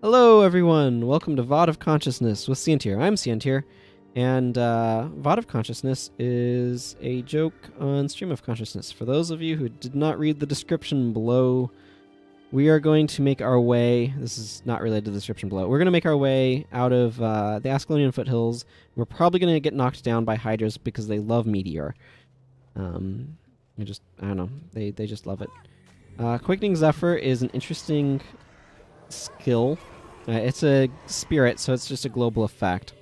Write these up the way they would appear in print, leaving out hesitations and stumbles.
Hello, everyone. Welcome to VOD of Consciousness with Sientir. I'm Sientir, and VOD of Consciousness is a joke on Stream of Consciousness. For those of you who did not read the description below, we are going to make our way. This is not related to the description below. We're going to make our way out of the Ascalonian foothills. We're probably going to get knocked down by hydras because they love meteor. I don't know. They just love it. Quickening Zephyr is an interesting skill. It's a spirit, so it's just a global effect.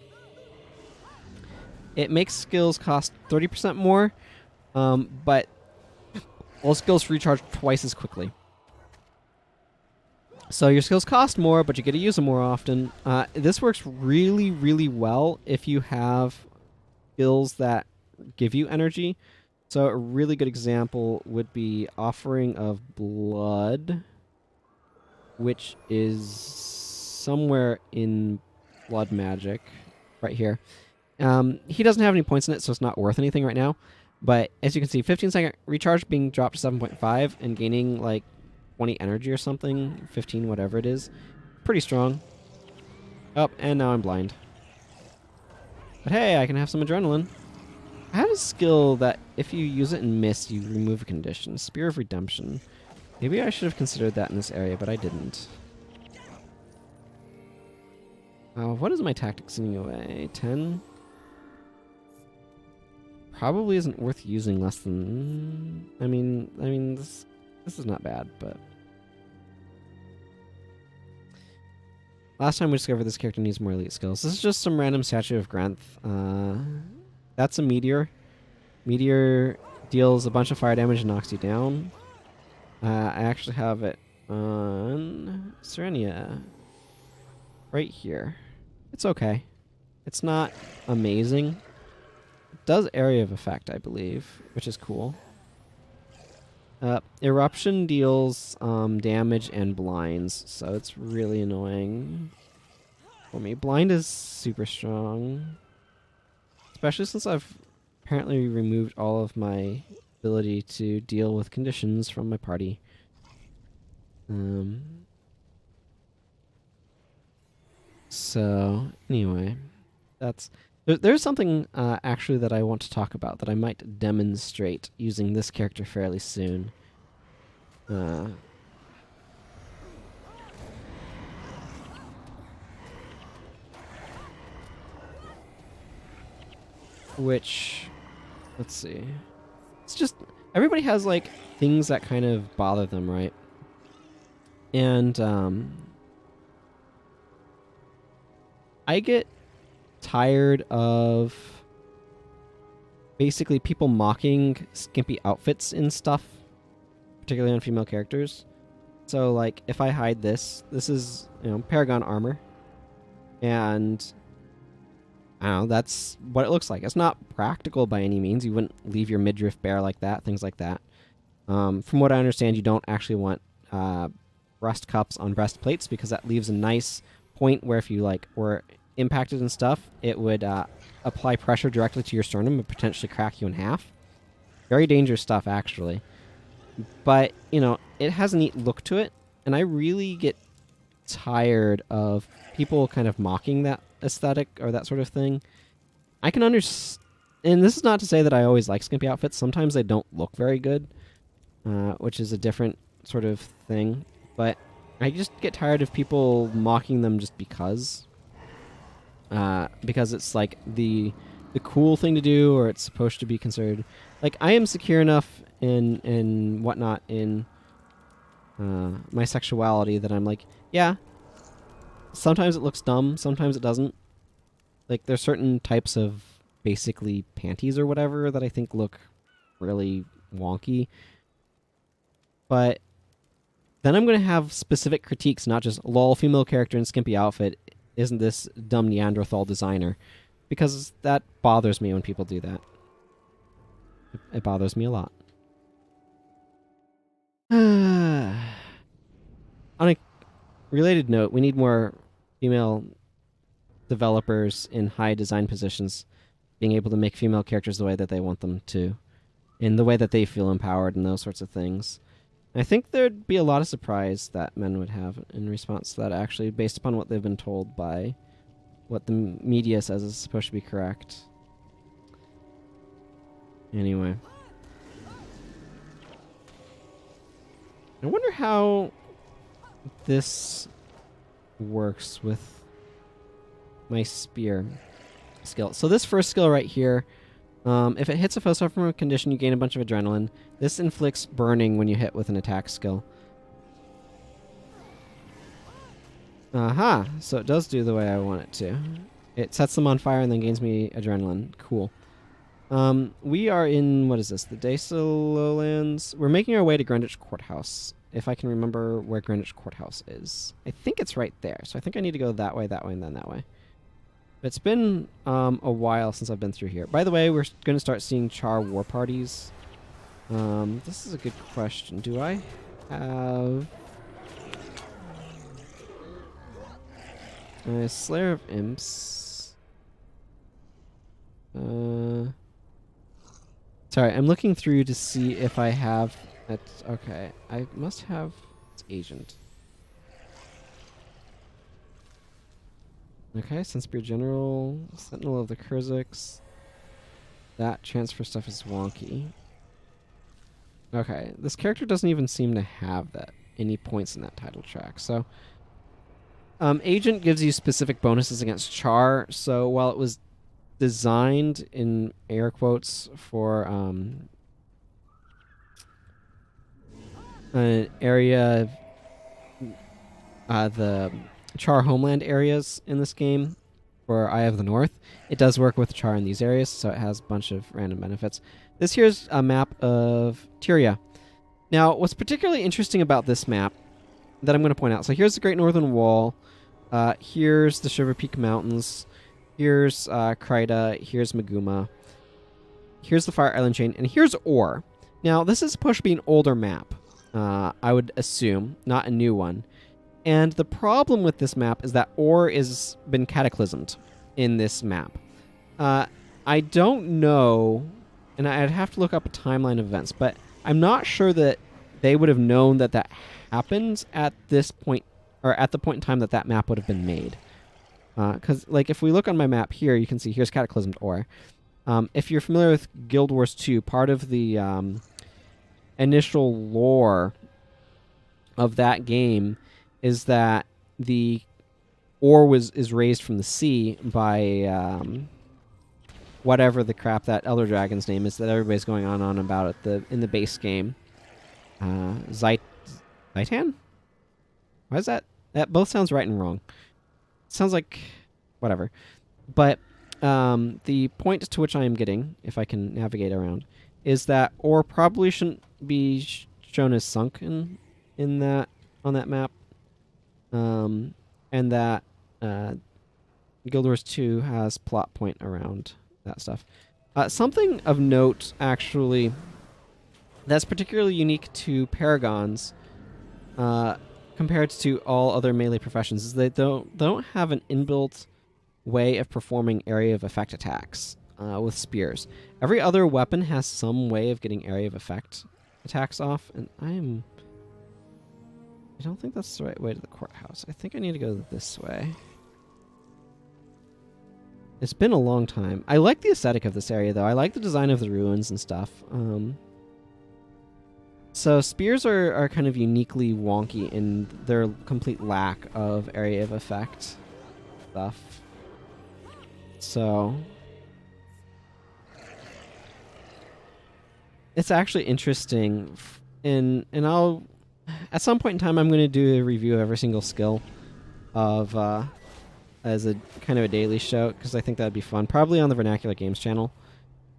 It makes skills cost 30% more, but all skills recharge twice as quickly. So your skills cost more, but you get to use them more often. This works really, really well if you have skills that give you energy. So a really good example would be Offering of Blood, which is somewhere in blood magic, right here. He doesn't have any points in it, so it's not worth anything right now. But as you can see, 15-second recharge being dropped to 7.5 and gaining like 20 energy or something, 15, whatever it is. Pretty strong. Oh, and now I'm blind. But hey, I can have some adrenaline. I have a skill that if you use it and miss, you remove a condition. Spear of Redemption. Maybe I should have considered that in this area, but I didn't. What is my tactics anyway? 10? Probably isn't worth using less than... I mean, this is not bad, but... Last time we discovered this character needs more elite skills. This is just some random Statue of Granth. That's a meteor. Meteor deals a bunch of fire damage and knocks you down. I actually have it on Serenia. Right here. It's okay. It's not amazing. It does area of effect, I believe, which is cool. Eruption deals damage and blinds, so it's really annoying for me. Blind is super strong. Especially since I've apparently removed all of my ability to deal with conditions from my party. So, anyway, there's something actually that I want to talk about that I might demonstrate using this character fairly soon. Which, let's see. It's just, everybody has like things that kind of bother them, right? And I get tired of basically people mocking skimpy outfits and stuff, particularly on female characters. So like if I hide this is, Paragon armor. And I don't know, that's what it looks like. It's not practical by any means. You wouldn't leave your midriff bare like that, things like that. From what I understand, you don't actually want breast cups on breastplates because that leaves a nice point where if you were impacted and stuff, it would apply pressure directly to your sternum and potentially crack you in half. Very dangerous stuff, actually. But, it has a neat look to it, and I really get tired of people kind of mocking that aesthetic or that sort of thing. I can understand, and this is not to say that I always like skimpy outfits. Sometimes they don't look very good, which is a different sort of thing. But I just get tired of people mocking them just because it's like the cool thing to do, or it's supposed to be considered. Like, I am secure enough in whatnot in my sexuality that I'm like, yeah, sometimes it looks dumb, sometimes it doesn't. Like, there's certain types of basically panties or whatever that I think look really wonky. But then I'm going to have specific critiques, not just lol, female character in skimpy outfit, isn't this dumb Neanderthal designer? Because that bothers me when people do that. It bothers me a lot. On a related note, we need more female developers in high design positions being able to make female characters the way that they want them to, in the way that they feel empowered and those sorts of things. I think there'd be a lot of surprise that men would have in response to that, actually, based upon what they've been told by what the media says is supposed to be correct. Anyway. I wonder how this works with my spear skill. So this first skill right here, if it hits a foe from a condition, you gain a bunch of adrenaline. This inflicts burning when you hit with an attack skill. Aha! So it does do the way I want it to. It sets them on fire and then gains me adrenaline. Cool. We are in, what is this, the Daysel Lowlands? We're making our way to Greenwich Courthouse, if I can remember where Greenwich Courthouse is. I think it's right there, so I think I need to go that way, and then that way. It's been a while since I've been through here. By the way, we're going to start seeing Char war parties. This is a good question. Do I have a Slayer of Imps? Sorry, I'm looking through to see if I have... Okay, I must have its agent. Okay, Sunspear General, Sentinel of the Kurziks. That transfer stuff is wonky. Okay, this character doesn't even seem to have any points in that title track, so... Agent gives you specific bonuses against Char, so while it was designed in air quotes for an area, the Char homeland areas in this game for Eye of the North, it does work with Char in these areas, so it has a bunch of random benefits. This here's a map of Tyria. Now, what's particularly interesting about this map that I'm going to point out, so here's the Great Northern Wall, here's the Shiver Peak Mountains, here's Kryda, here's Maguma, here's the Fire Island Chain, and here's Ore. Now, this is supposed to be an older map, I would assume, not a new one. And the problem with this map is that Ore has been cataclysmed in this map. I don't know, and I'd have to look up a timeline of events, but I'm not sure that they would have known that that happened at this point, or at the point in time that that map would have been made. Because, like, if we look on my map here, you can see here's Cataclysmed Ore. If you're familiar with Guild Wars 2, part of the initial lore of that game is that the ore is raised from the sea by whatever the crap that Elder Dragon's name is that everybody's going on about in the base game. Zaitan? Why is that? That both sounds right and wrong. Sounds like whatever. But the point to which I am getting, if I can navigate around, is that ore probably shouldn't be shown as sunk on that map. And that Guild Wars 2 has plot point around that stuff. Something of note, actually, that's particularly unique to Paragons compared to all other melee professions is they don't have an inbuilt way of performing area of effect attacks with spears. Every other weapon has some way of getting area of effect attacks off, and I don't think that's the right way to the courthouse. I think I need to go this way. It's been a long time. I like the aesthetic of this area, though. I like the design of the ruins and stuff. So spears are kind of uniquely wonky in their complete lack of area of effect stuff. So it's actually interesting, and I'll at some point in time I'm going to do a review of every single skill of as a kind of a daily show, because I think that'd be fun. Probably on the Vernacular Games channel.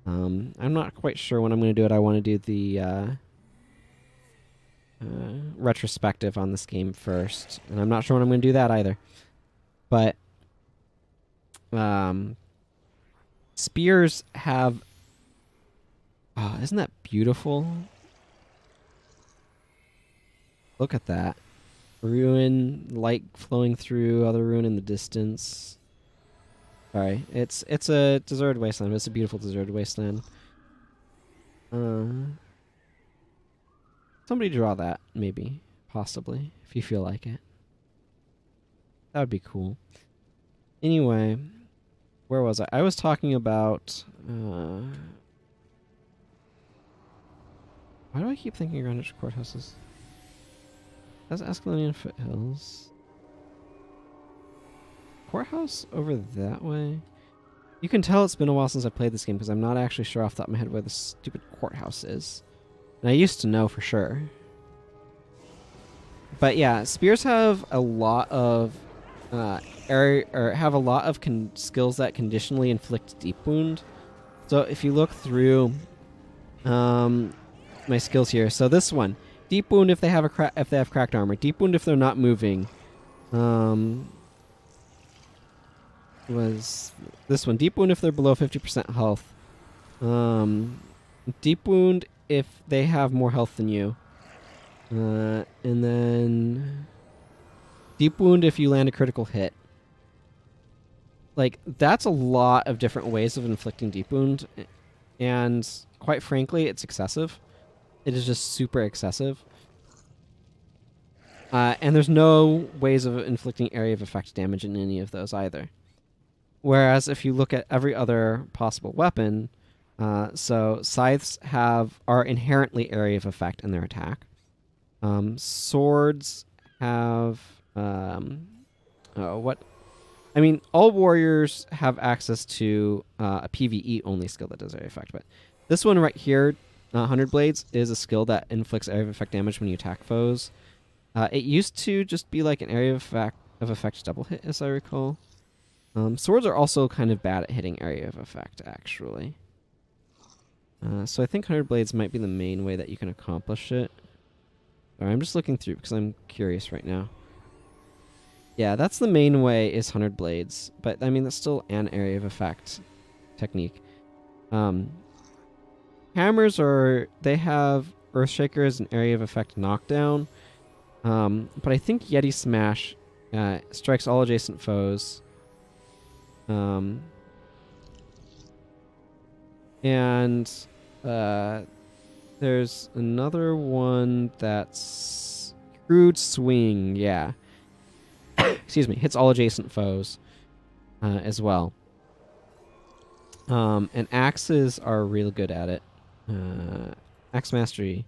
I'm not quite sure when I'm going to do it. I want to do the retrospective on this game first, and I'm not sure when I'm going to do that either. But spears have... Oh, isn't that beautiful? Look at that. Ruin, light flowing through, other ruin in the distance. Sorry, it's a deserted wasteland, but it's a beautiful deserted wasteland. Somebody draw that, maybe. Possibly, if you feel like it. That would be cool. Anyway, where was I? I was talking about... why do I keep thinking Greenwich courthouses? That's Escalonian foothills. Courthouse over that way? You can tell it's been a while since I played this game because I'm not actually sure off the top of my head where the stupid courthouse is. And I used to know for sure. But yeah, spears have a lot of skills that conditionally inflict deep wound. So if you look through my skills here, so this one, deep wound if they have cracked armor, deep wound if they're not moving. Was this one deep wound if they're below 50% health. Deep wound if they have more health than you. And then deep wound if you land a critical hit. Like, that's a lot of different ways of inflicting deep wound. And quite frankly, it's excessive. It is just super excessive. And there's no ways of inflicting area of effect damage in any of those either. Whereas if you look at every other possible weapon, so scythes are inherently area of effect in their attack. Swords have all warriors have access to a PvE only skill that does area effect, but this one right here, 100 Blades, is a skill that inflicts area of effect damage when you attack foes. It used to just be like an area of effect double hit, as I recall. Swords are also kind of bad at hitting area of effect, actually. So I think 100 Blades might be the main way that you can accomplish it. Alright, I'm just looking through because I'm curious right now. Yeah, that's the main way is 100 Blades. But, I mean, that's still an area of effect technique. Hammers they have Earthshaker as an area of effect knockdown. But I think Yeti Smash strikes all adjacent foes. And there's another one that's Crude Swing, yeah. Excuse me, hits all adjacent foes as well. And axes are real good at it. Axe Mastery.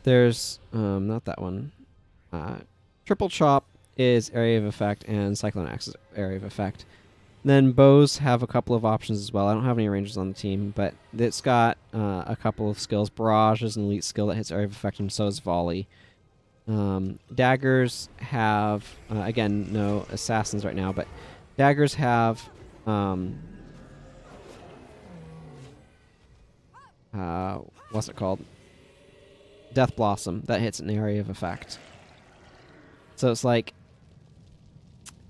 There's not that one. Triple Chop is area of effect, and Cyclone Axe is area of effect. Then bows have a couple of options as well. I don't have any rangers on the team, but it's got a couple of skills. Barrage is an elite skill that hits area of effect, and so is Volley. Daggers have, again, no assassins right now, but daggers have what's it called? Death Blossom that hits an area of effect. So it's like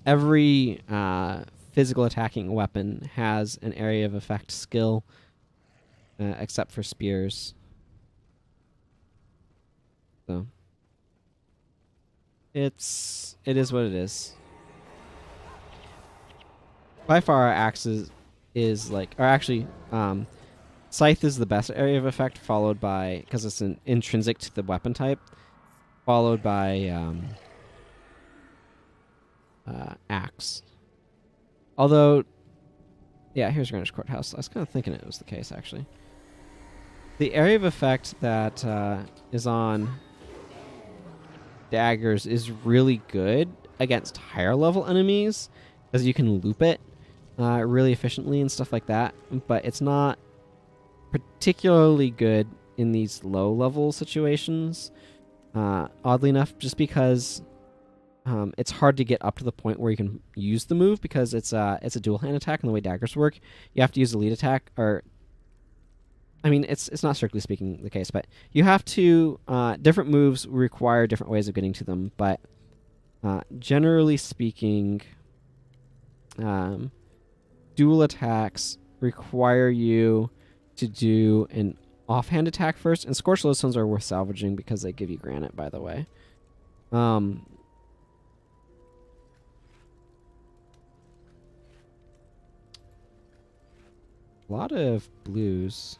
every physical attacking weapon has an area of effect skill, except for spears. So it is what it is. By far, our axes is like, or actually, Scythe is the best area of effect, followed by, because it's an intrinsic to the weapon type, followed by Axe. Although, yeah, here's Greenwich Courthouse. I was kind of thinking it was the case, actually. The area of effect that is on daggers is really good against higher level enemies, because you can loop it really efficiently and stuff like that, but it's not particularly good in these low level situations, oddly enough, just because it's hard to get up to the point where you can use the move, because it's a dual hand attack, and the way daggers work, you have to use the lead attack, or I mean, it's not strictly speaking the case, but you have to, different moves require different ways of getting to them, but generally speaking, dual attacks require you to do an offhand attack first, and Scorched Lodestones are worth salvaging because they give you granite, by the way. A lot of blues.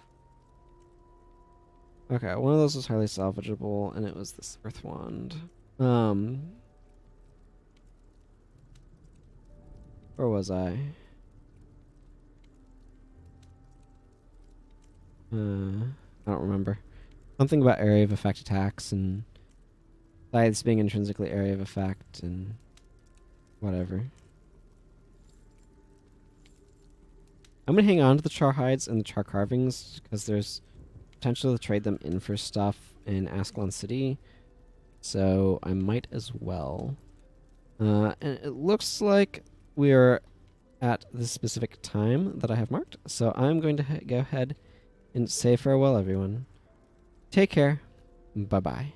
Okay, one of those was highly salvageable, and it was this Earth Wand. Where was I? I don't remember. Something about area of effect attacks and scythes being intrinsically area of effect and whatever. I'm gonna hang on to the char hides and the char carvings because there's potential to trade them in for stuff in Ascalon City, so I might as well. And it looks like we're at the specific time that I have marked, so I'm going to go ahead and say farewell, everyone. Take care. Bye-bye.